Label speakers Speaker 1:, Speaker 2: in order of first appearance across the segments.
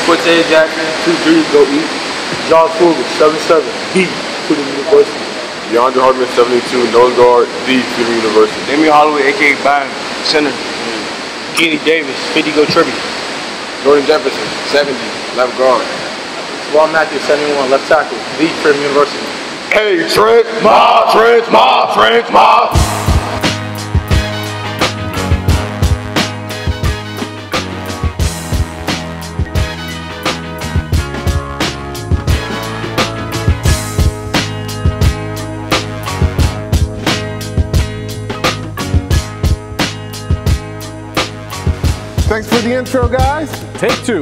Speaker 1: Quincy Jackson, 2-3, go eat. John Fulger, 7-7, D, Freedom University.
Speaker 2: DeAndre Hartman, 72, nose guard, D, Freedom University.
Speaker 1: Damian Holloway, a.k.a. Bang, center. Kenny Davis, 50, go Tribute.
Speaker 2: Jordan Jefferson, 70, left guard.
Speaker 1: Ron Matthews, 71, left tackle, D, Freedom University.
Speaker 2: Hey, Trent, Mobb, Trent, Mobb, Trent, Mobb.
Speaker 3: Thanks for the intro, guys.
Speaker 4: Take two.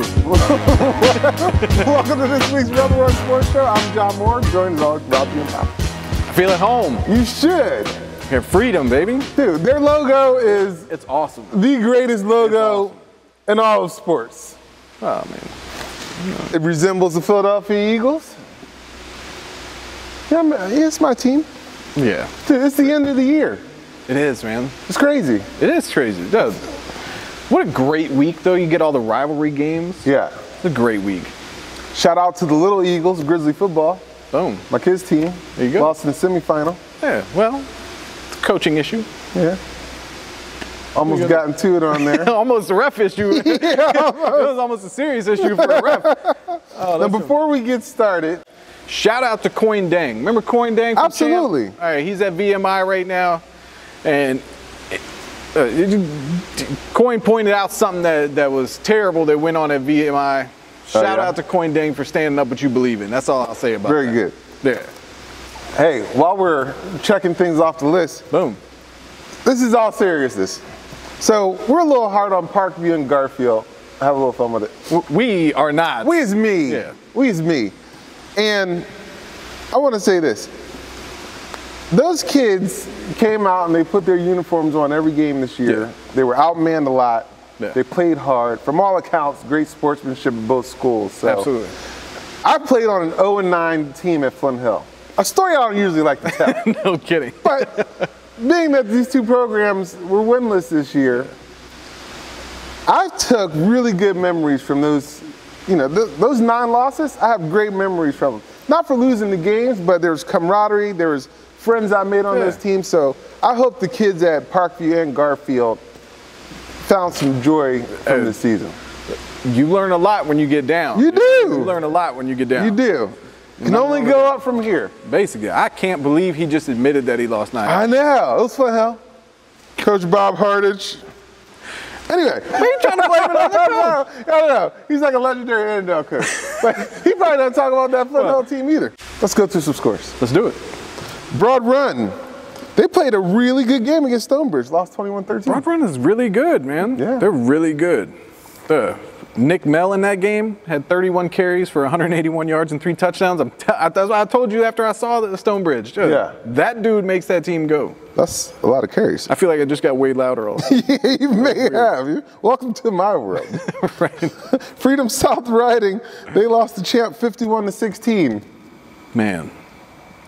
Speaker 3: Welcome to this week's Rebel Run Sports Show. I'm John Moore, joined as always by Robbie and Pop.
Speaker 4: I feel at home.
Speaker 3: You should.
Speaker 4: Have freedom, baby.
Speaker 3: Dude, their logo is
Speaker 4: It's awesome.
Speaker 3: the greatest logo in all of sports.
Speaker 4: Oh, man.
Speaker 3: It resembles the Philadelphia Eagles. Yeah, man, it's my team.
Speaker 4: Yeah.
Speaker 3: Dude, it's the end of the year.
Speaker 4: It is, man.
Speaker 3: It's crazy.
Speaker 4: It is crazy. It does. What a great week, though. You get all the rivalry games.
Speaker 3: Yeah.
Speaker 4: It's a great week.
Speaker 3: Shout out to the Little Eagles, Grizzly football.
Speaker 4: Boom.
Speaker 3: My kids' team.
Speaker 4: There you go.
Speaker 3: Lost in the semifinal.
Speaker 4: Yeah, well, it's a coaching issue.
Speaker 3: Yeah. Almost gotten to it on there.
Speaker 4: Almost a ref issue.
Speaker 3: Yeah,
Speaker 4: It was almost a serious issue for a ref. Oh,
Speaker 3: now, before we get started,
Speaker 4: shout out to Coin Dang. Remember Coin Dang from
Speaker 3: absolutely.
Speaker 4: Champ? All right, he's at VMI right now. And Coin pointed out something that was terrible that went on at VMI. Shout out to Coin Dang for standing up what you believe in. That's all I'll say about
Speaker 3: Very
Speaker 4: that.
Speaker 3: good.
Speaker 4: Yeah.
Speaker 3: Hey, while we're checking things off the list,
Speaker 4: Boom.
Speaker 3: this is all seriousness. So we're a little hard on Parkview and Garfield. Have a little fun with it.
Speaker 4: We are not.
Speaker 3: We is me.
Speaker 4: Yeah.
Speaker 3: We is me. And I want to say this. Those kids came out and they put their uniforms on every game this year.
Speaker 4: Yeah.
Speaker 3: They were outmanned a lot.
Speaker 4: Yeah.
Speaker 3: They played hard. From all accounts, great sportsmanship at both schools. So
Speaker 4: Absolutely.
Speaker 3: I played on an 0-9 team at Flint Hill. A story I don't usually like to tell.
Speaker 4: No kidding.
Speaker 3: But being that these two programs were winless this year, I took really good memories from those, those 9 losses. I have great memories from them. Not for losing the games, but there was camaraderie, there was friends I made on those teams. So I hope the kids at Parkview and Garfield found some joy from this season.
Speaker 4: You learn a lot when you get down.
Speaker 3: You do.
Speaker 4: You learn a lot when you get down.
Speaker 3: You do. Can only go up from here.
Speaker 4: Basically, I can't believe he just admitted that he lost 9.
Speaker 3: I know. It was fun, hell. Coach Bob Hardage. Anyway.
Speaker 4: Why are you trying to blame it on the coach?
Speaker 3: I don't know. He's like a legendary Annandale coach. But he probably doesn't talk about that Flint Hill team either. Let's go through some scores.
Speaker 4: Let's do it.
Speaker 3: Broad Run. They played a really good game against Stonebridge. Lost 21-13.
Speaker 4: Broad Run is really good, man.
Speaker 3: Yeah.
Speaker 4: They're really good. Nick Mell in that game had 31 carries for 181 yards and 3 touchdowns. That's what I told you after I saw the Stonebridge.
Speaker 3: Yeah.
Speaker 4: That dude makes that team go.
Speaker 3: That's a lot of carries.
Speaker 4: I feel like I just got way louder all
Speaker 3: Yeah, you may have. Welcome to my world.
Speaker 4: Right.
Speaker 3: Freedom South Riding, they lost the champ 51-16.
Speaker 4: Man.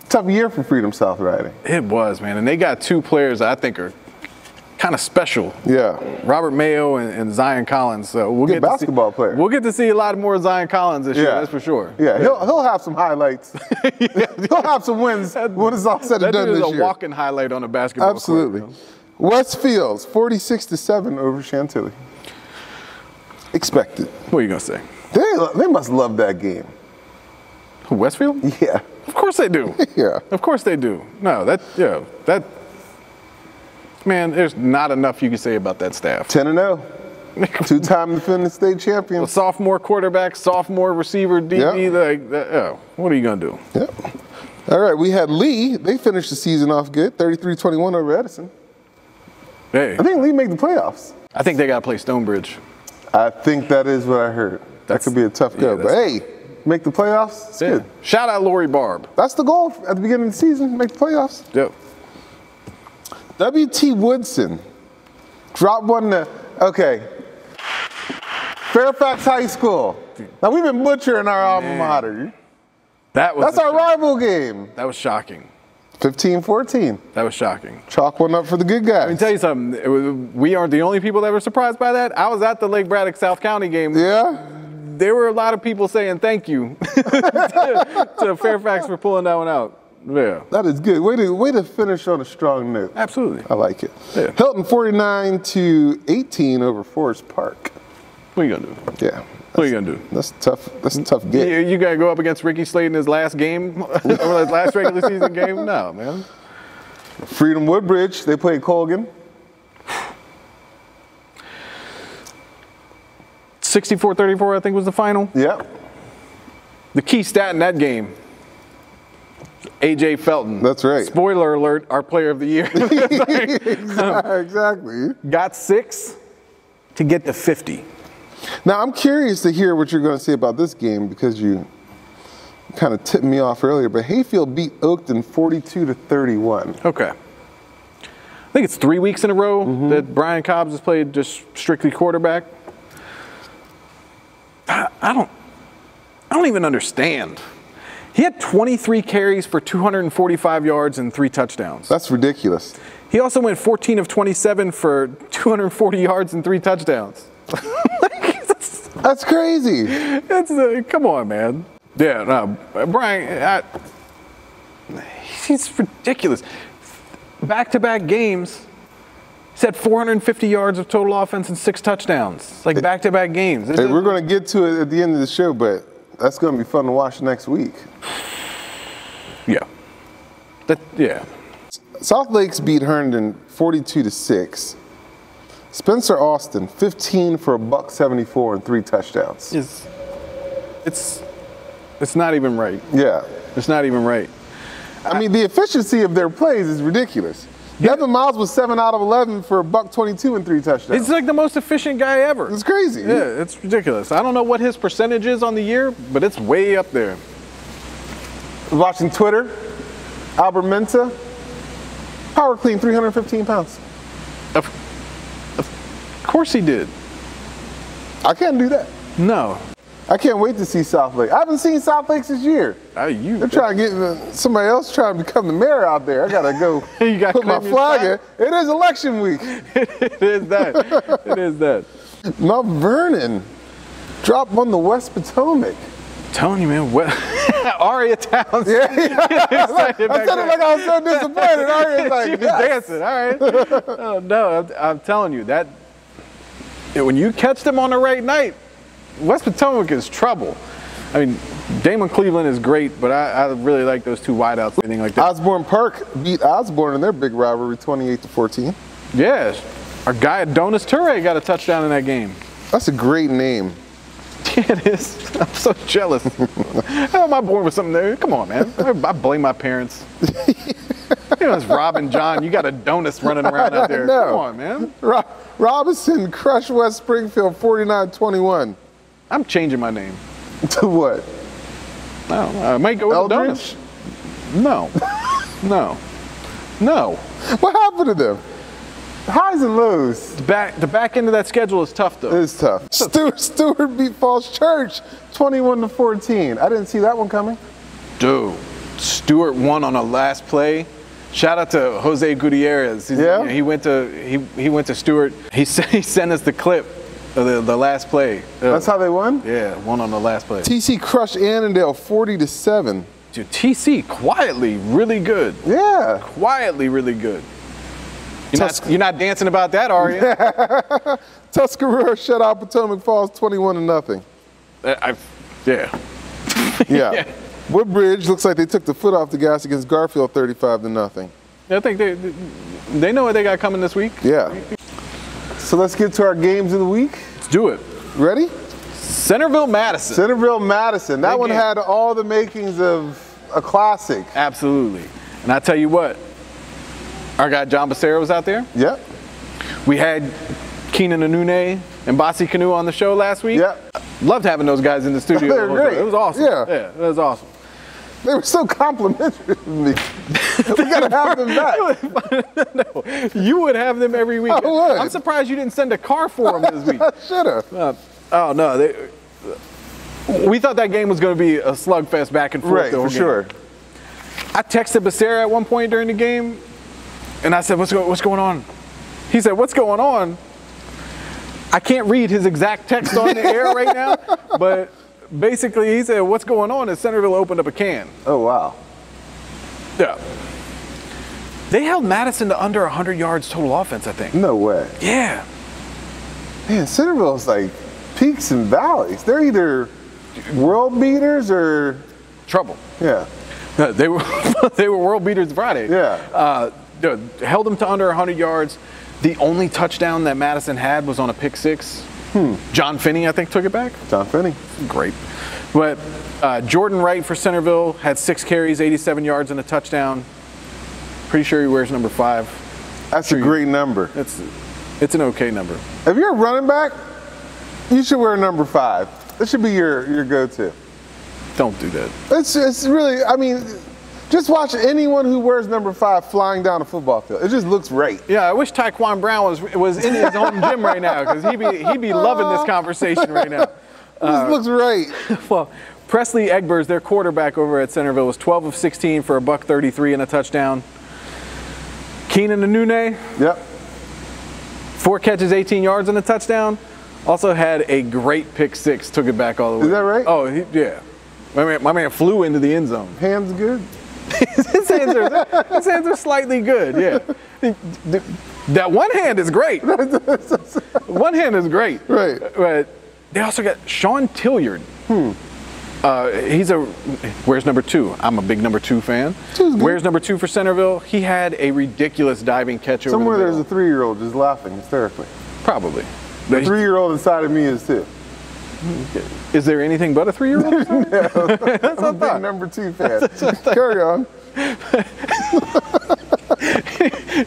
Speaker 3: Tough year for Freedom South Riding.
Speaker 4: It was, man. And they got 2 players I think are kind of special.
Speaker 3: Yeah.
Speaker 4: Robert Mayo and Zion Collins. So we'll
Speaker 3: Good basketball player.
Speaker 4: We'll get to see a lot more Zion Collins this year, that's for sure.
Speaker 3: Yeah, he'll have some highlights. He'll have some wins when it's all said and done this year.
Speaker 4: That is a walking highlight on a basketball
Speaker 3: Absolutely.
Speaker 4: court.
Speaker 3: Westfields, 46-7 over Chantilly. Expected.
Speaker 4: What are you going to say?
Speaker 3: They must love that game.
Speaker 4: Who, Westfield?
Speaker 3: Yeah.
Speaker 4: Of course they do.
Speaker 3: Yeah.
Speaker 4: Of course they do. No, man, there's not enough you can say about that staff.
Speaker 3: 10-0. 2-time defending state champion.
Speaker 4: A sophomore quarterback, sophomore receiver, DB, what are you going to do?
Speaker 3: Yep. All right, we had Lee. They finished the season off good, 33-21 over Edison.
Speaker 4: Hey.
Speaker 3: I think Lee made the playoffs.
Speaker 4: I think they got to play Stonebridge.
Speaker 3: I think that is what I heard. That could be a tough go. But hey, make the playoffs, it's good.
Speaker 4: Shout out Lori Barb.
Speaker 3: That's the goal at the beginning of the season, make the playoffs.
Speaker 4: Yep.
Speaker 3: W.T. Woodson dropped one to, Fairfax High School. Now, we've been butchering our alma mater. That's our rival game.
Speaker 4: That was shocking.
Speaker 3: 15-14.
Speaker 4: That was shocking.
Speaker 3: Chalk one up for the good guys.
Speaker 4: Let me tell you something. We aren't the only people that were surprised by that. I was at the Lake Braddock South County game.
Speaker 3: Yeah?
Speaker 4: there were a lot of people saying thank you to Fairfax for pulling that one out. Yeah.
Speaker 3: That is good. Way to finish on a strong note.
Speaker 4: Absolutely.
Speaker 3: I like it.
Speaker 4: Yeah.
Speaker 3: Hilton 49-18 over Forest Park.
Speaker 4: What are you going to do?
Speaker 3: Yeah.
Speaker 4: What are you going to do?
Speaker 3: That's tough. That's a tough get.
Speaker 4: You got to go up against Ricky Slade in his last game, or his last regular season game? No, man.
Speaker 3: Freedom Woodbridge, they played Colgan.
Speaker 4: 64-34, I think, was the final.
Speaker 3: Yep.
Speaker 4: The key stat in that game, A.J. Felton.
Speaker 3: That's right.
Speaker 4: Spoiler alert, our player of the year.
Speaker 3: Exactly.
Speaker 4: Got 6 to get to 50.
Speaker 3: Now, I'm curious to hear what you're going to say about this game because you kind of tipped me off earlier, but Hayfield beat Oakton 42-31.
Speaker 4: Okay. I think it's 3 weeks in a row that Brian Cobbs has played just strictly quarterback. I don't even understand. He had 23 carries for 245 yards and 3 touchdowns.
Speaker 3: That's ridiculous.
Speaker 4: He also went 14 of 27 for 240 yards and 3 touchdowns.
Speaker 3: That's crazy.
Speaker 4: Come on, man. Yeah, no, Brian, he's ridiculous. Back-to-back games, he's had 450 yards of total offense and 6 touchdowns. Like back-to-back games.
Speaker 3: Hey, we're going to get to it at the end of the show, but that's going to be fun to watch next week.
Speaker 4: Yeah. Yeah.
Speaker 3: South Lakes beat Herndon 42-6. Spencer Austin, 15 for $174 and 3 touchdowns.
Speaker 4: It's not even right.
Speaker 3: Yeah.
Speaker 4: It's not even right.
Speaker 3: I mean, the efficiency of their plays is ridiculous. Devin Miles was 7 out of 11 for $122 and 3 touchdowns.
Speaker 4: He's like the most efficient guy ever.
Speaker 3: It's crazy.
Speaker 4: Yeah, it's ridiculous. I don't know what his percentage is on the year, but it's way up there.
Speaker 3: Watching Twitter, Albert Mensah, power clean 315 pounds.
Speaker 4: Of course he did.
Speaker 3: I can't do that.
Speaker 4: No.
Speaker 3: I can't wait to see South Lake. I haven't seen South Lakes this year. They're trying to get somebody else trying to become the mayor out there. I gotta go put my flag in. It is election week.
Speaker 4: It is that. It is that.
Speaker 3: Mount Vernon dropped on the West Potomac.
Speaker 4: I'm telling you, man. Aria Towns.
Speaker 3: Yeah. I said it like I was so disappointed. Aria's like,
Speaker 4: she was dancing. All right. Oh, no, I'm telling you that. When you catch them on the right night, West Potomac is trouble. I mean, Damon Cleveland is great, but I really like those 2 wideouts. Anything like that.
Speaker 3: Osborne Park beat Osborne in their big rivalry, 28-14.
Speaker 4: Yes, our guy Adonis Toure got a touchdown in that game.
Speaker 3: That's a great name.
Speaker 4: Yeah, it is. I'm so jealous. How am I born with something there? Come on, man. I blame my parents. You know, it's Rob and John. You got Adonis running around out there. Come on, man.
Speaker 3: Robinson crushed West Springfield 49-21.
Speaker 4: I'm changing my name.
Speaker 3: To what?
Speaker 4: I don't know. I might go with Adonis. No. No. No.
Speaker 3: What happened to them? Highs and lows.
Speaker 4: The back end of that schedule is tough, though.
Speaker 3: It is tough. Stewart beat Falls Church 21-14. I didn't see that one coming.
Speaker 4: Dude, Stewart won on a last play. Shout out to Jose Gutierrez. He went to Stewart. He sent us the clip of the last play.
Speaker 3: That's how they won?
Speaker 4: Yeah, won on the last play.
Speaker 3: TC crushed Annandale 40-7.
Speaker 4: Dude, TC quietly really good.
Speaker 3: Yeah.
Speaker 4: Quietly really good. You're not dancing about that, are you?
Speaker 3: Tuscarora shut out Potomac Falls 21-0.
Speaker 4: Yeah.
Speaker 3: Yeah. Woodbridge looks like they took the foot off the gas against Garfield 35-0.
Speaker 4: I think they know what they got coming this week.
Speaker 3: Yeah. So let's get to our games of the week.
Speaker 4: Let's do it.
Speaker 3: Ready?
Speaker 4: Centerville-Madison.
Speaker 3: Centerville-Madison. That one had all the makings of a classic.
Speaker 4: Absolutely. And I tell you what, our guy John Becerra was out there.
Speaker 3: Yep.
Speaker 4: We had Keenan Anune and Basi Kanu on the show last week.
Speaker 3: Yep.
Speaker 4: Loved having those guys in the studio.
Speaker 3: They're great.
Speaker 4: It was awesome.
Speaker 3: Yeah.
Speaker 4: It was awesome.
Speaker 3: They were so complimentary to me. We gotta have them back.
Speaker 4: No, you would have them every week.
Speaker 3: I would.
Speaker 4: I'm surprised you didn't send a car for them this week.
Speaker 3: I should have.
Speaker 4: Oh no, we thought that game was going to be a slugfest back and forth.
Speaker 3: Right, for sure.
Speaker 4: I texted Becerra at one point during the game, and I said, "What's going on?" He said, "What's going on?" I can't read his exact text on the air right now, but basically he said, what's going on is Centerville opened up a can.
Speaker 3: Oh, wow.
Speaker 4: Yeah. They held Madison to under 100 yards total offense, I think.
Speaker 3: No way.
Speaker 4: Yeah.
Speaker 3: Man, Centerville's like peaks and valleys. They're either world beaters or
Speaker 4: Trouble.
Speaker 3: yeah.
Speaker 4: They were they were world beaters Friday.
Speaker 3: Yeah.
Speaker 4: Held them to under 100 yards. The only touchdown that Madison had was on a pick six. John Finney, I think, took it back.
Speaker 3: John Finney.
Speaker 4: Great. But Jordan Wright for Centerville had 6 carries, 87 yards, and a touchdown. Pretty sure he wears number 5.
Speaker 3: That's a great number.
Speaker 4: It's an okay number.
Speaker 3: If you're a running back, you should wear number 5. That should be your go-to.
Speaker 4: Don't do that.
Speaker 3: It's really, I mean, just watch anyone who wears number 5 flying down a football field. It just looks right.
Speaker 4: Yeah, I wish Taekwon Brown was in his own gym right now, because he'd be loving this conversation right now.
Speaker 3: It just looks right.
Speaker 4: Well, Presley Egbers, their quarterback over at Centerville, was 12 of 16 for a $133 and a touchdown. Keenan Anune,
Speaker 3: Yep.
Speaker 4: 4 catches, 18 yards and a touchdown. Also had a great pick six, took it back all the way.
Speaker 3: Is that right?
Speaker 4: Oh, yeah. My man flew into the end zone.
Speaker 3: Hands good?
Speaker 4: his hands are slightly good, yeah. That one hand is great. One hand is great.
Speaker 3: Right.
Speaker 4: But they also got Sean Tilliard. Where's number 2? I'm a big number 2 fan. Where's number 2 for Centerville? He had a ridiculous diving catch over
Speaker 3: Somewhere
Speaker 4: the
Speaker 3: there's
Speaker 4: middle.
Speaker 3: a 3-year-old just laughing hysterically.
Speaker 4: Probably.
Speaker 3: The 3-year-old inside of me is too.
Speaker 4: Is there anything but a 3-year-old?
Speaker 3: I'm a big number 2 fan. Carry on.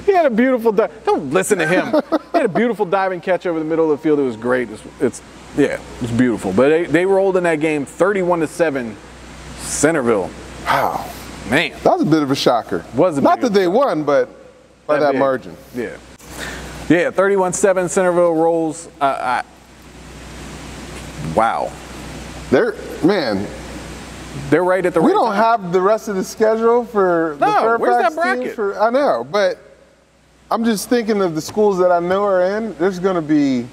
Speaker 4: He had a beautiful don't listen to him. He had a beautiful diving catch over the middle of the field. It was great. It's beautiful. But they rolled in that game 31-7, Centerville.
Speaker 3: Wow.
Speaker 4: Man.
Speaker 3: That was a bit of a shocker. Not that they won, but by that margin.
Speaker 4: Yeah. Yeah, 31-7, Centerville rolls. Wow.
Speaker 3: They're
Speaker 4: right at the
Speaker 3: we
Speaker 4: right
Speaker 3: don't
Speaker 4: time.
Speaker 3: have the rest of the schedule for the Fairfax
Speaker 4: where's that
Speaker 3: teams
Speaker 4: bracket?
Speaker 3: I know, but I'm just thinking of the schools that I know are in. There's going to be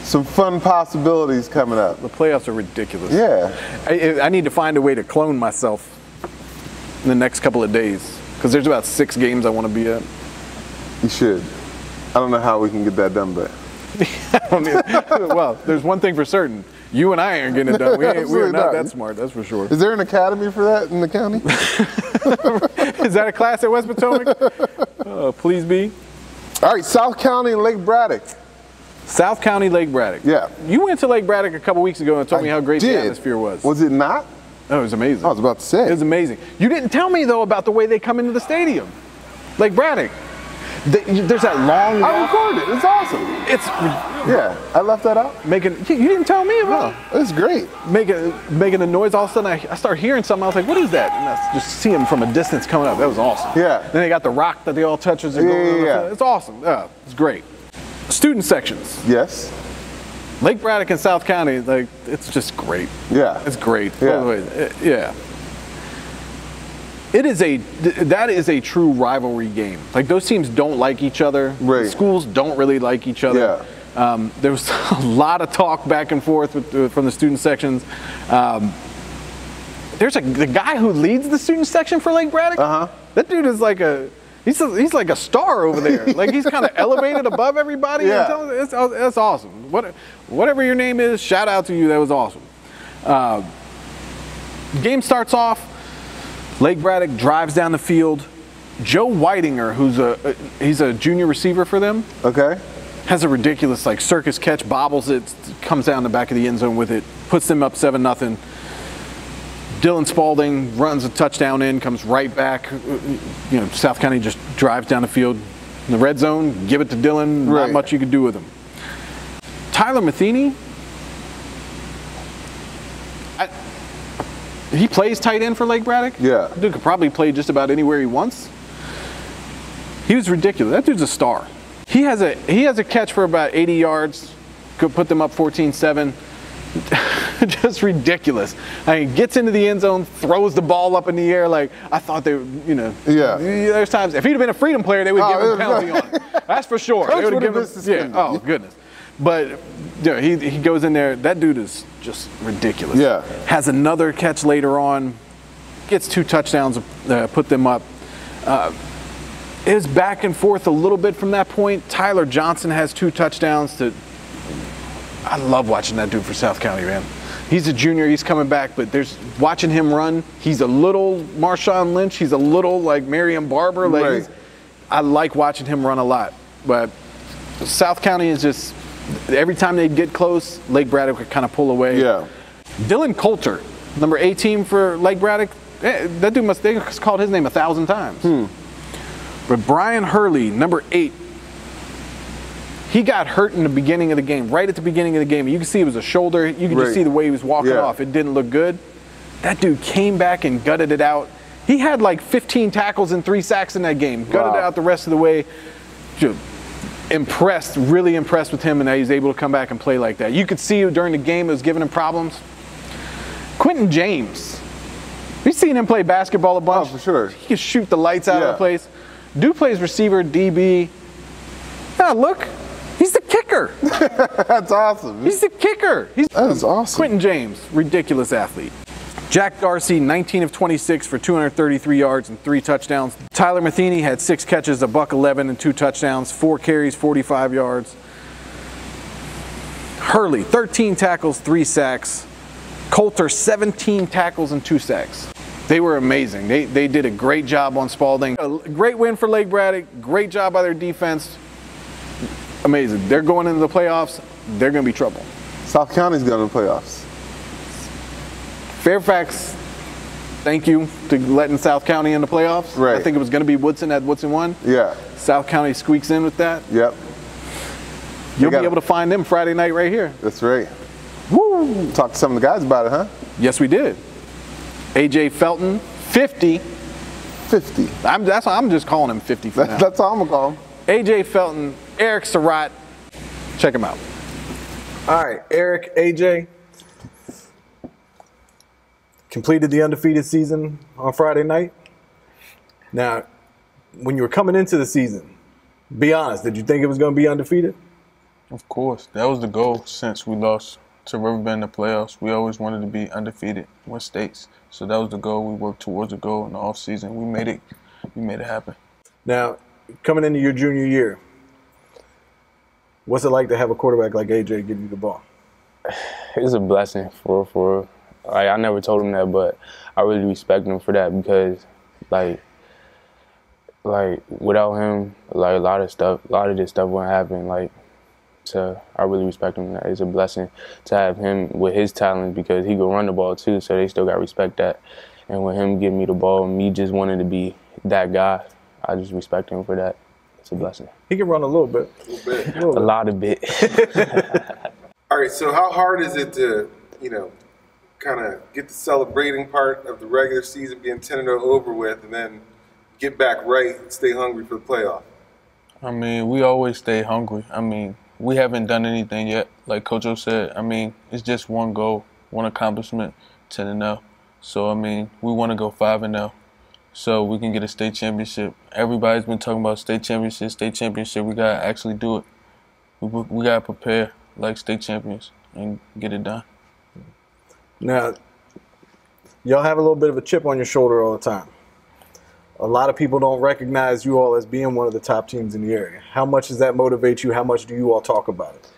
Speaker 3: some fun possibilities coming up.
Speaker 4: The playoffs are ridiculous.
Speaker 3: Yeah.
Speaker 4: I need to find a way to clone myself in the next couple of days, because there's about 6 games I want to be at.
Speaker 3: You should. I don't know how we can get that done, but.
Speaker 4: Well, there's one thing for certain. You and I aren't getting it done. We're not that smart, that's for sure.
Speaker 3: Is there an academy for that in the county?
Speaker 4: Is that a class at West Potomac? Please be.
Speaker 3: All right, South County and Lake Braddock.
Speaker 4: South County, Lake Braddock.
Speaker 3: Yeah.
Speaker 4: You went to Lake Braddock a couple weeks ago and told me how great the atmosphere was.
Speaker 3: Was it not?
Speaker 4: Oh, it was amazing.
Speaker 3: I was about to say.
Speaker 4: It was amazing. You didn't tell me, though, about the way they come into the stadium. Lake Braddock. There's that long walk.
Speaker 3: I recorded it. It's awesome. Yeah, I left that out.
Speaker 4: You didn't tell me about
Speaker 3: it. It's great.
Speaker 4: Making a noise. All of a sudden, I start hearing something. I was like, what is that? And I just see them from a distance coming up. That was awesome.
Speaker 3: Yeah.
Speaker 4: Then they got the rock that they all touch as they're going.
Speaker 3: Yeah.
Speaker 4: It's awesome. It's great. Student sections.
Speaker 3: Yes.
Speaker 4: Lake Braddock and South County, it's just great.
Speaker 3: Yeah.
Speaker 4: It's great.
Speaker 3: Yeah.
Speaker 4: By the way, yeah. That is a true rivalry game. Like, those teams don't like each other.
Speaker 3: Right.
Speaker 4: The schools don't really like each other.
Speaker 3: Yeah.
Speaker 4: There was a lot of talk back and forth from the student sections. There's the guy who leads the student section for Lake Braddock. That dude is like he's like a star over there. Like, he's kind of elevated above everybody.
Speaker 3: Yeah.
Speaker 4: It's awesome. Whatever your name is, shout out to you. That was awesome. Game starts off. Lake Braddock drives down the field. Joe Whitinger, he's a junior receiver for them.
Speaker 3: Okay.
Speaker 4: Has a ridiculous circus catch, bobbles it, comes down the back of the end zone with it, puts them up 7-0. Dylan Spalding runs a touchdown in, comes right back. South County just drives down the field. In the red zone, give it to Dylan.
Speaker 3: Right.
Speaker 4: Not much you could do with him. Tyler Matheny. He plays tight end for Lake Braddock.
Speaker 3: Yeah.
Speaker 4: Dude could probably play just about anywhere he wants. He was ridiculous. That dude's a star. He has a catch for about 80 yards. Could put them up 14-7. Just ridiculous. Gets into the end zone, throws the ball up in the air. I thought they,
Speaker 3: Yeah.
Speaker 4: There's times if he'd have been a Freedom player, they would give him a penalty on it. That's for sure.
Speaker 3: Coach
Speaker 4: They would
Speaker 3: would have
Speaker 4: give
Speaker 3: been suspended.
Speaker 4: Oh goodness. But he goes in there. That dude is just ridiculous.
Speaker 3: Yeah.
Speaker 4: Has another catch later on. Gets 2 touchdowns, put them up. It was back and forth a little bit from that point. Tyler Johnson has 2 touchdowns. I love watching that dude for South County, man. He's a junior. He's coming back, but watching him run. He's a little Marshawn Lynch. He's a little like Marion Barber. Like
Speaker 3: right.
Speaker 4: I like watching him run a lot. But South County is just, every time they get close, Lake Braddock would kind of pull away.
Speaker 3: Yeah.
Speaker 4: Dylan Coulter, number 18 for Lake Braddock. That dude they called his name 1,000 times. But Brian Hurley, number 8, he got hurt in the beginning of the game, right at the beginning of the game. You can see it was a shoulder. You can just see the way he was walking off. It didn't look good. That dude came back and gutted it out. He had like 15 tackles and 3 sacks in that game. Gutted it out the rest of the way. Impressed, really impressed with him and that he was able to come back and play like that. You could see during the game it was giving him problems. Quentin James. We've seen him play basketball a bunch.
Speaker 3: Oh, for sure.
Speaker 4: He can shoot the lights out of the place. Dude plays receiver, DB. Now look, he's the kicker.
Speaker 3: That's awesome.
Speaker 4: He's the kicker.
Speaker 3: That is awesome.
Speaker 4: Quentin James, ridiculous athlete. Jack Darcy, 19 of 26 for 233 yards and 3 touchdowns. Tyler Matheny had 6 catches, $111 and 2 touchdowns, 4 carries, 45 yards. Hurley, 13 tackles, 3 sacks. Coulter, 17 tackles and 2 sacks. They were amazing. They did a great job on Spalding. A great win for Lake Braddock. Great job by their defense. Amazing. They're going into the playoffs. They're going to be trouble.
Speaker 3: South County's going to the playoffs.
Speaker 4: Fairfax, thank you to letting South County in the playoffs.
Speaker 3: Right.
Speaker 4: I think it was going to be Woodson at Woodson 1.
Speaker 3: Yeah.
Speaker 4: South County squeaks in with that.
Speaker 3: Yep.
Speaker 4: You'll be able to find them Friday night right here.
Speaker 3: That's right.
Speaker 4: Woo!
Speaker 3: Talked to some of the guys about it, huh?
Speaker 4: Yes, we did. AJ Felton, 50.
Speaker 3: 50.
Speaker 4: I'm just calling him 50 for now.
Speaker 3: That's all I'm going to call him.
Speaker 4: AJ Felton, Eric Surratt. Check him out. All right, Eric, AJ. Completed the undefeated season on Friday night. Now, when you were coming into the season, be honest, did you think it was going to be undefeated?
Speaker 5: Of course. That was the goal since we lost to Riverbend in the playoffs. We always wanted to be undefeated, win states. So that was the goal. We worked towards the goal in the offseason. We made it happen. Now, coming into your junior year, what's it like to have a quarterback like AJ give you the ball?
Speaker 6: It's a blessing for I never told him that, but I really respect him for that because, like without him, like a lot of this stuff wouldn't happen. Like, so I really respect him. It's a blessing to have him with his talent because he can run the ball too. So they still got to respect that. And with him giving me the ball, me just wanting to be that guy, I just respect him for that. It's a blessing.
Speaker 4: He can run a little bit.
Speaker 6: A lot of bit.
Speaker 2: All right. So how hard is it to, kind of get the celebrating part of the regular season being 10-0 over with, and then get back right and stay hungry for the playoff?
Speaker 5: I mean, we always stay hungry. I mean, we haven't done anything yet. Like Coach O said, I mean, it's just one goal, one accomplishment, 10-0. So, I mean, we want to go 5-0 so we can get a state championship. Everybody's been talking about state championship. We got to actually do it. We got to prepare like state champions and get it done.
Speaker 4: Now, y'all have a little bit of a chip on your shoulder all the time. A lot of people don't recognize you all as being one of the top teams in the area. How much does that motivate you? How much do you all talk about it?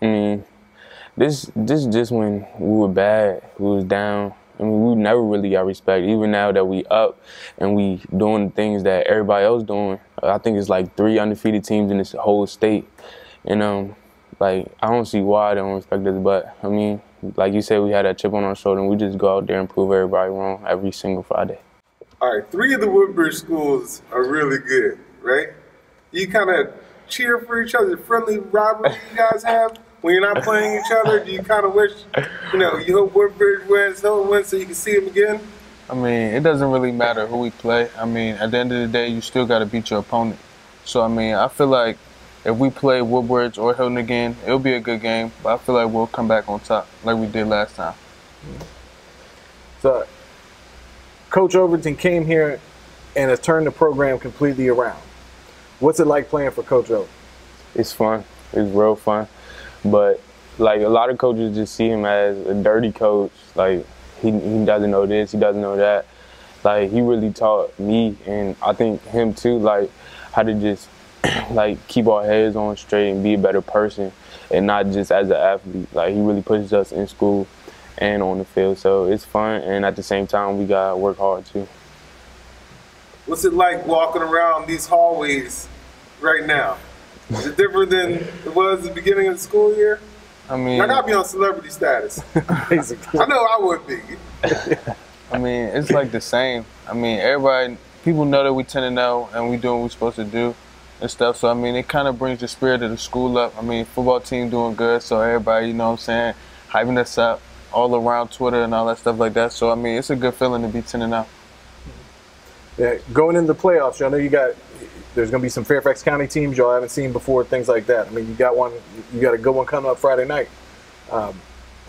Speaker 6: I mean, this just when we were bad, we was down. I mean, we never really got respect. Even now that we up and we doing things that everybody else doing, I think it's like 3 undefeated teams in this whole state. And like, I don't see why they don't respect us, but I mean, like you said, we had that chip on our shoulder and we just go out there and prove everybody wrong every single Friday.
Speaker 2: All right, 3 of the Woodbridge schools are really good, right? You kind of cheer for each other, friendly rivalry you guys have when you're not playing each other. Do you kind of wish, you hope Woodbridge wins, so you can see them again?
Speaker 5: I mean, it doesn't really matter who we play. I mean, at the end of the day, you still got to beat your opponent. So, I mean, I feel like if we play Woodbridge or Hilton again, it'll be a good game, but I feel like we'll come back on top like we did last time.
Speaker 4: So, Coach Overton came here and has turned the program completely around. What's it like playing for Coach O?
Speaker 6: It's fun. It's real fun. But like a lot of coaches just see him as a dirty coach. Like he doesn't know this, he doesn't know that. Like he really taught me, and I think him too, like how to just like keep our heads on straight and be a better person, and not just as an athlete. Like he really pushes us in school and on the field, so it's fun, and at the same time we gotta work hard too.
Speaker 2: What's it like walking around these hallways right now? Is it different than it was at the beginning of the school year?
Speaker 5: I mean,
Speaker 2: I gotta be on celebrity status. Basically. I know I would be.
Speaker 5: I mean, it's like the same. I mean, people know that we 10-0 and we doing what we're supposed to do and stuff. So, I mean, it kind of brings the spirit of the school up. I mean, football team doing good, so everybody, you know what I'm saying, hyping us up all around Twitter and all that stuff like that. So, I mean, it's a good feeling to be 10-0.
Speaker 4: Yeah, going into the playoffs, I know there's going to be some Fairfax County teams y'all haven't seen before, things like that. I mean, you got a good one coming up Friday night.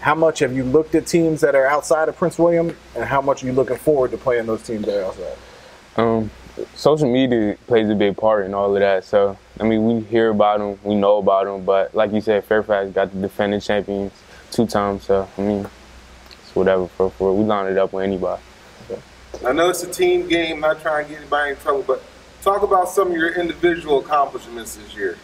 Speaker 4: How much have you looked at teams that are outside of Prince William, and how much are you looking forward to playing those teams that are outside?
Speaker 6: Social media plays a big part in all of that. So, I mean, we hear about them, we know about them, but like you said, Fairfax got the defending champions 2 times. So, I mean, it's whatever for we line it up with anybody.
Speaker 2: I know it's a team game, not trying to get anybody in trouble, but talk about some of your individual accomplishments this year.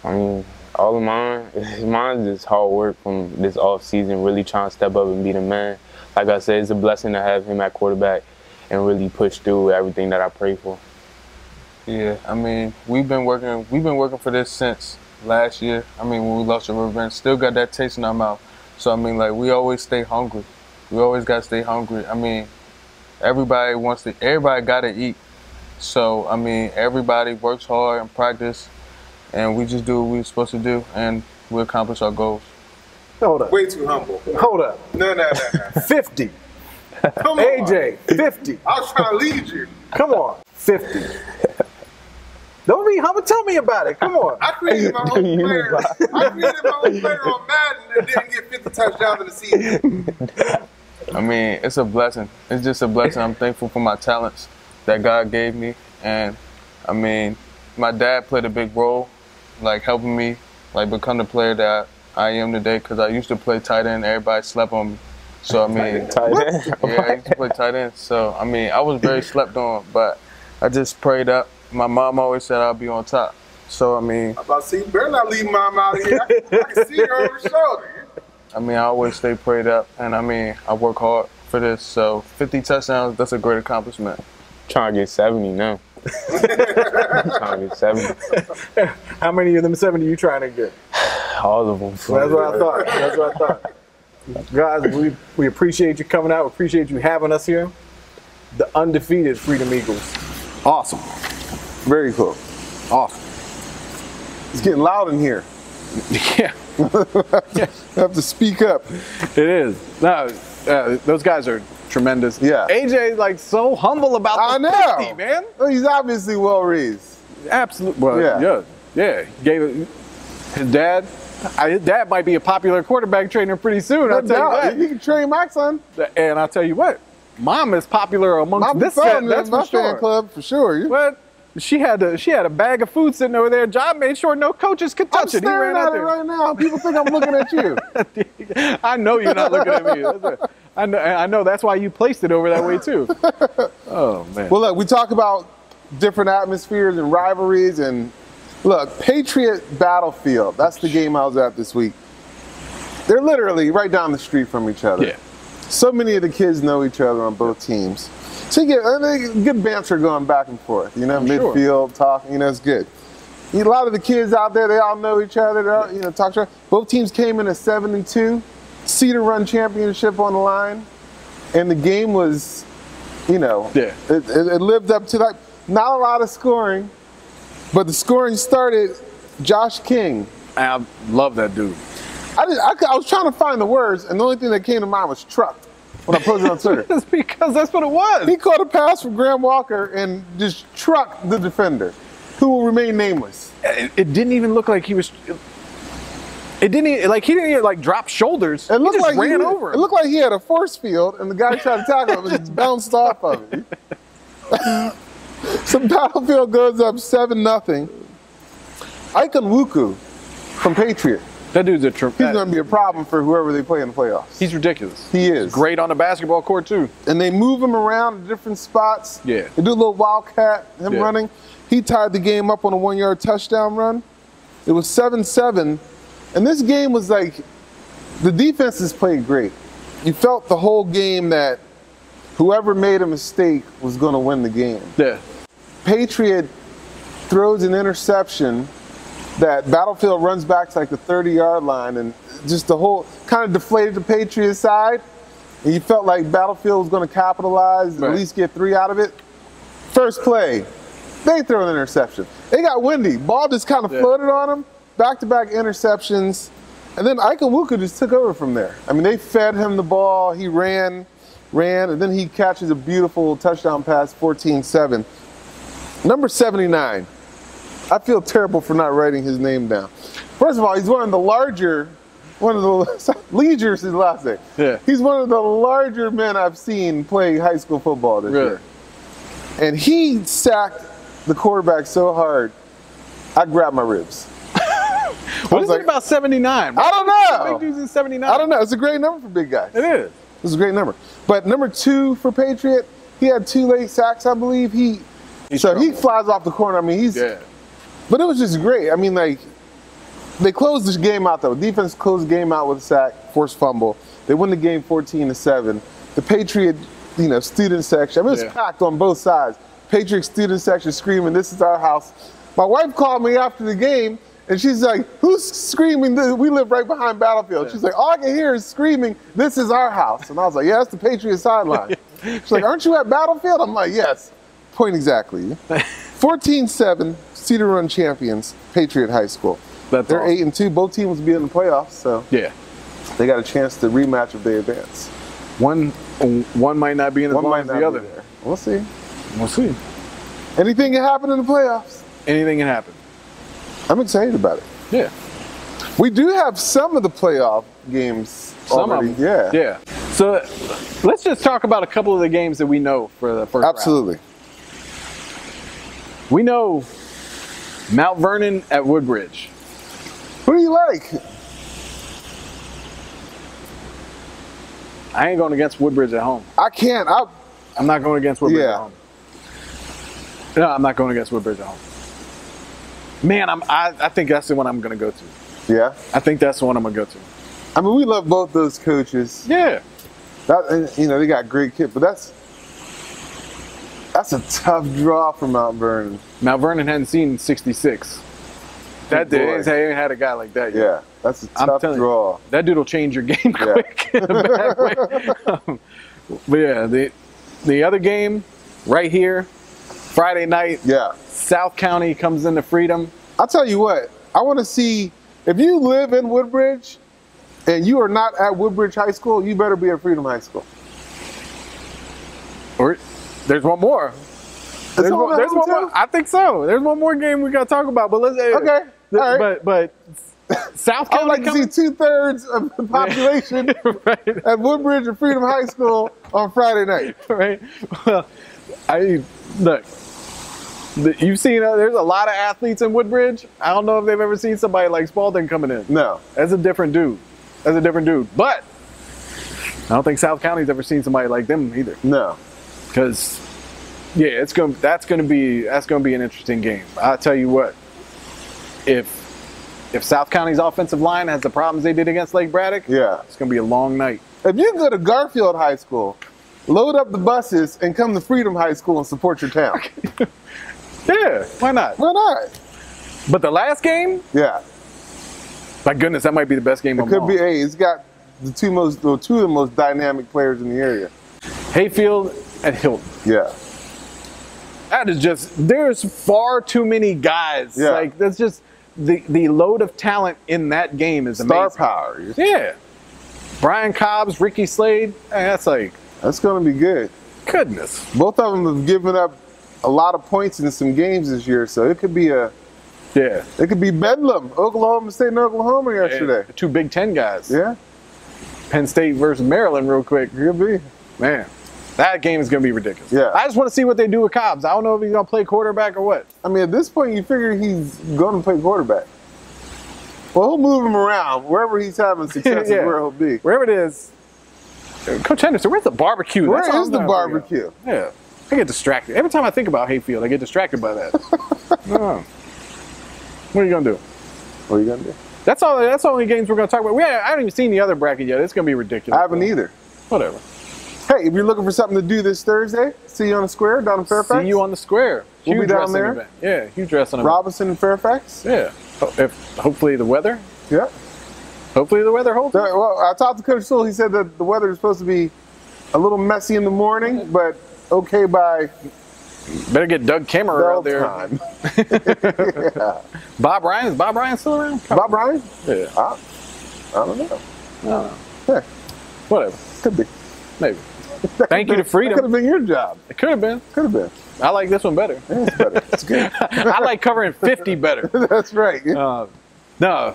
Speaker 6: I mean, all of mine's just hard work from this off season, really trying to step up and be the man. Like I said, it's a blessing to have him at quarterback and really push through everything that I pray for.
Speaker 5: Yeah, I mean, we've been working for this since last year. I mean, when we lost to Riverbend, still got that taste in our mouth. So, I mean, like, we always stay hungry. We always got to stay hungry. I mean, everybody got to eat. So, I mean, everybody works hard and practice, and we just do what we're supposed to do, and we accomplish our goals.
Speaker 4: Hold up.
Speaker 2: Way too humble.
Speaker 4: Hold up.
Speaker 2: No.
Speaker 4: 50.
Speaker 2: Come on.
Speaker 4: AJ, 50.
Speaker 2: I was trying to lead you.
Speaker 4: Come on, 50. Don't be humble. Tell me about it. Come on.
Speaker 2: I created my own player. On Madden and didn't get 50 touchdowns in the season.
Speaker 5: I mean, it's a blessing. It's just a blessing. I'm thankful for my talents that God gave me. And, I mean, my dad played a big role, like helping me like become the player that I am today, because I used to play tight end. Everybody slept on me. So, I mean,
Speaker 6: Tight end?
Speaker 5: yeah, I used to play tight end. So, I mean, I was very slept on, but I just prayed up. My mom always said I'll be on top. So, I mean,
Speaker 2: I'm about to say, you better not leave mom out of here. I can see her over the shoulder.
Speaker 5: I mean, I always stay prayed up, and I mean, I work hard for this. So 50 touchdowns, that's a great accomplishment.
Speaker 6: Trying to get 70 now. Trying to get 70.
Speaker 4: How many of them 70 you trying to get?
Speaker 6: All of them.
Speaker 4: Well, that's what I thought. Guys, we appreciate you coming out. We appreciate you having us here. The undefeated Freedom Eagles.
Speaker 3: Awesome. Very cool.
Speaker 4: Awesome.
Speaker 3: It's getting loud in here.
Speaker 4: Yeah.
Speaker 3: I have to speak up.
Speaker 4: It is. No, those guys are tremendous.
Speaker 3: Yeah.
Speaker 4: AJ like so humble about the
Speaker 3: I know.
Speaker 4: 50, man.
Speaker 3: Well, he's obviously well raised.
Speaker 4: Absolutely. Well, yeah. Gave it. His dad might be a popular quarterback trainer pretty soon. I'll tell you what.
Speaker 3: You can train my son.
Speaker 4: And I'll tell you what. Mom is popular amongst this set. That's for sure.
Speaker 3: Fan club for sure.
Speaker 4: But she had a bag of food sitting over there. John made sure no coaches could touch it. He ran out there.
Speaker 3: Right now. People think I'm looking at you.
Speaker 4: I know you're not looking at me. I know that's why you placed it over that way too. Oh man.
Speaker 3: Well, look, we talk about different atmospheres and rivalries, and look, Patriot Battlefield. That's the game I was at this week. They're literally right down the street from each other.
Speaker 4: Yeah.
Speaker 3: So many of the kids know each other on both teams. So you get good banter going back and forth, midfield, talking, it's good. A lot of the kids out there, they all know each other, talk to each other. Both teams came in at 7-2, Cedar Run championship on the line, and the game was, it lived up to that. Not a lot of scoring, but the scoring started Josh King.
Speaker 4: I love that dude.
Speaker 3: I was trying to find the words, and the only thing that came to mind was truck when I posted it on Twitter.
Speaker 4: That's because that's what it was.
Speaker 3: He caught a pass from Graham Walker and just trucked the defender, who will remain nameless.
Speaker 4: It didn't even look like he was. He didn't even drop shoulders.
Speaker 3: It looked
Speaker 4: he just
Speaker 3: like
Speaker 4: ran over him.
Speaker 3: It looked like he had a force field, and the guy tried to tackle him and just bounced off of it. So Battlefield goes up 7-0. Ikem Wuku from Patriot
Speaker 4: That dude's
Speaker 3: He's going to be a problem for whoever they play in the playoffs.
Speaker 4: He's ridiculous.
Speaker 3: He is.
Speaker 4: He's great on the basketball court, too.
Speaker 3: And they move him around to different spots.
Speaker 4: Yeah.
Speaker 3: They do a little wildcat, him running. He tied the game up on a 1-yard touchdown run. It was 7-7. And this game was like, the defenses played great. You felt the whole game that whoever made a mistake was going to win the game.
Speaker 4: Yeah.
Speaker 3: Patriot throws an interception that Battlefield runs back to like the 30-yard line, and just the whole kind of deflated the Patriot side. And you felt like Battlefield was going to capitalize, at least get 3 out of it. First play, they throw an interception. They got windy. Ball just kind of floated on them. Back-to-back interceptions. And then Ikawuka just took over from there. I mean, they fed him the ball. He ran, and then he catches a beautiful touchdown pass, 14-7. Number 79. I feel terrible for not writing his name down. First of all, he's one of the larger, Leisure's his last name.
Speaker 4: Yeah.
Speaker 3: He's one of the larger men I've seen play high school football this year. And he sacked the quarterback so hard, I grabbed my ribs.
Speaker 4: What is it about 79?
Speaker 3: I don't know.
Speaker 4: Big dudes in 79.
Speaker 3: I don't know. It's a great number for big guys.
Speaker 4: It is.
Speaker 3: It's a great number. But number 2 for Patriot, he had 2 late sacks, I believe. He flies off the corner. I mean, but it was just great. I mean, like, they closed this game out, though. Defense closed the game out with a sack, forced fumble. They win the game 14-7. The Patriot, student section, I mean, it was packed on both sides. Patriot student section screaming, "This is our house." My wife called me after the game, and she's like, "Who's screaming? We live right behind Battlefield." She's like, "All I can hear is screaming, 'This is our house.'" And I was like, "Yeah, that's the Patriot sideline." She's like, "Aren't you at Battlefield?" I'm like, "Yes." Point exactly. 14-7, Cedar Run champions, Patriot High School. They're awesome. 8-2. Both teams will be in the playoffs, so they got a chance to rematch if they advance.
Speaker 4: One might not be in as long as the other.
Speaker 3: We'll see.
Speaker 4: We'll see.
Speaker 3: Anything can happen in the playoffs.
Speaker 4: Anything can happen.
Speaker 3: I'm excited about it.
Speaker 4: Yeah.
Speaker 3: We do have some of the playoff games already.
Speaker 4: Yeah. So let's just talk about a couple of the games that we know for the first
Speaker 3: Absolutely.
Speaker 4: round. We know Mount Vernon at Woodbridge.
Speaker 3: Who do you like?
Speaker 4: I ain't going against Woodbridge at home.
Speaker 3: I can't.
Speaker 4: I'm not going against Woodbridge at home. No, I'm not going against Woodbridge at home. Man, I think that's the one I'm going to go to.
Speaker 3: Yeah?
Speaker 4: I think that's the one I'm going to go to.
Speaker 3: I mean, we love both those coaches.
Speaker 4: Yeah.
Speaker 3: They got great kids, but that's a tough draw for Mount Vernon.
Speaker 4: Mount Vernon hadn't seen 66. They ain't had a guy like that yet.
Speaker 3: Yeah, that's a tough draw.
Speaker 4: That dude will change your game quick in a bad way. But yeah, the other game right here, Friday night.
Speaker 3: Yeah.
Speaker 4: South County comes into Freedom.
Speaker 3: I'll tell you what, I want to see, if you live in Woodbridge and you are not at Woodbridge High School, you better be at Freedom High School.
Speaker 4: Or there's one more. There's one more. I think so. There's one more game we got to talk about. But let's
Speaker 3: okay. All right.
Speaker 4: But South County.
Speaker 3: I'd like to see 2/3 of the population at Woodbridge and Freedom High School on Friday night.
Speaker 4: Right. Well, look. You've seen there's a lot of athletes in Woodbridge. I don't know if they've ever seen somebody like Spalding coming in.
Speaker 3: No.
Speaker 4: That's a different dude. But I don't think South County's ever seen somebody like them either.
Speaker 3: No.
Speaker 4: Because that's gonna be an interesting game. I'll tell you what. If South County's offensive line has the problems they did against Lake Braddock, it's gonna be a long night.
Speaker 3: If you go to Garfield High School, load up the buses and come to Freedom High School and support your town.
Speaker 4: Yeah, why not?
Speaker 3: Why not?
Speaker 4: But the last game?
Speaker 3: Yeah.
Speaker 4: My goodness, that might be the best game of
Speaker 3: them all.
Speaker 4: It could be.
Speaker 3: It's got two of the most dynamic players in the area.
Speaker 4: Hayfield and Hilton.
Speaker 3: Yeah.
Speaker 4: That is there's far too many guys.
Speaker 3: Yeah.
Speaker 4: Like, that's just, the load of talent in that game is amazing.
Speaker 3: Star power.
Speaker 4: Yeah. Brian Cobbs, Ricky Slade, that's going
Speaker 3: to be good.
Speaker 4: Goodness.
Speaker 3: Both of them have given up a lot of points in some games this year, so it could be it could be bedlam. Oklahoma State and Oklahoma yesterday.
Speaker 4: Two Big Ten guys.
Speaker 3: Yeah.
Speaker 4: Penn State versus Maryland real quick.
Speaker 3: Could be.
Speaker 4: Man, that game is going to be ridiculous.
Speaker 3: Yeah.
Speaker 4: I just want to see what they do with Cobbs. I don't know if he's going to play quarterback or what.
Speaker 3: I mean, at this point, you figure he's going to play quarterback. Well, he'll move him around. Wherever he's having success is where he'll be.
Speaker 4: Wherever it is. Coach Henderson, where's the barbecue?
Speaker 3: Where is the barbecue?
Speaker 4: Yeah. I get distracted. Every time I think about Hayfield, I get distracted by that. Oh. What are you going to do?
Speaker 3: What are you going to do?
Speaker 4: That's all. That's the only games we're going to talk about. I haven't even seen the other bracket yet. It's going to be ridiculous.
Speaker 3: I haven't either.
Speaker 4: Whatever.
Speaker 3: Hey, if you're looking for something to do this Thursday, see you on the square down in Fairfax.
Speaker 4: See you on the square.
Speaker 3: We'll be down there.
Speaker 4: Event. Yeah, huge wrestling event.
Speaker 3: Robinson and Fairfax.
Speaker 4: Yeah. Hopefully the weather.
Speaker 3: Yeah.
Speaker 4: Hopefully the weather holds.
Speaker 3: Well, I talked to Coach Sewell. He said that the weather is supposed to be a little messy in the morning, but okay by.
Speaker 4: Better get Doug Kimmerer out there.
Speaker 3: Time. Yeah.
Speaker 4: Bob Ryan? Is Bob Ryan still around?
Speaker 3: Bob Ryan?
Speaker 4: Yeah.
Speaker 3: I don't know.
Speaker 4: No.
Speaker 3: Yeah.
Speaker 4: Whatever.
Speaker 3: Could be.
Speaker 4: Maybe. Thank you to Freedom.
Speaker 3: That could have been your job.
Speaker 4: It could have been.
Speaker 3: Could have been.
Speaker 4: I like this one better.
Speaker 3: Yeah, it's better. It's good.
Speaker 4: I like covering 50 better.
Speaker 3: That's right.
Speaker 4: No.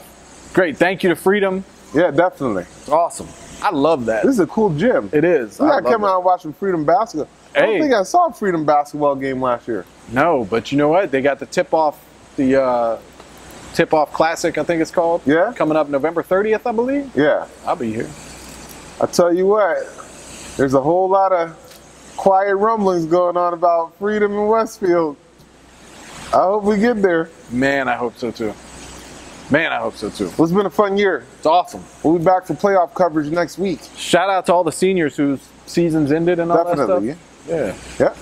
Speaker 4: Great. Thank you to Freedom.
Speaker 3: Yeah, definitely.
Speaker 4: Awesome. I love that.
Speaker 3: This is a cool gym.
Speaker 4: It is.
Speaker 3: I come out watching Freedom basketball. I don't think I saw a Freedom basketball game last year.
Speaker 4: No, but you know what? They got the tip-off Classic, I think it's called.
Speaker 3: Yeah.
Speaker 4: Coming up November 30th, I believe.
Speaker 3: Yeah.
Speaker 4: I'll be here.
Speaker 3: I tell you what, there's a whole lot of quiet rumblings going on about Freedom in Westfield. I hope we get there.
Speaker 4: Man, I hope so too. Man, I hope so too.
Speaker 3: Well, it's been a fun year.
Speaker 4: It's awesome.
Speaker 3: We'll be back for playoff coverage next week.
Speaker 4: Shout out to all the seniors whose seasons ended and all
Speaker 3: Definitely.
Speaker 4: that stuff. Yeah.
Speaker 3: Yeah.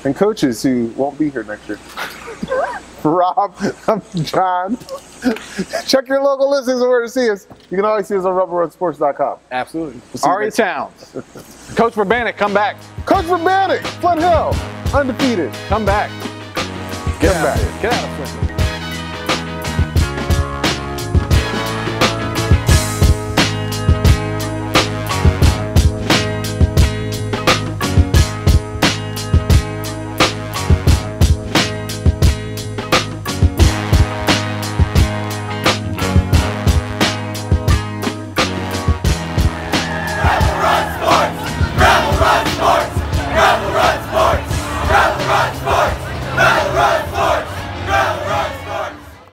Speaker 3: And coaches who won't be here next year. For Rob, I'm John. Check your local listings and where to see us. You can always see us on rubberroadsports.com.
Speaker 4: Absolutely. Ari Towns. Coach Verbanek, come back.
Speaker 3: Coach Verbanek, Flood Hill, undefeated.
Speaker 4: Come back.
Speaker 3: Get back.
Speaker 4: Get out of Flint.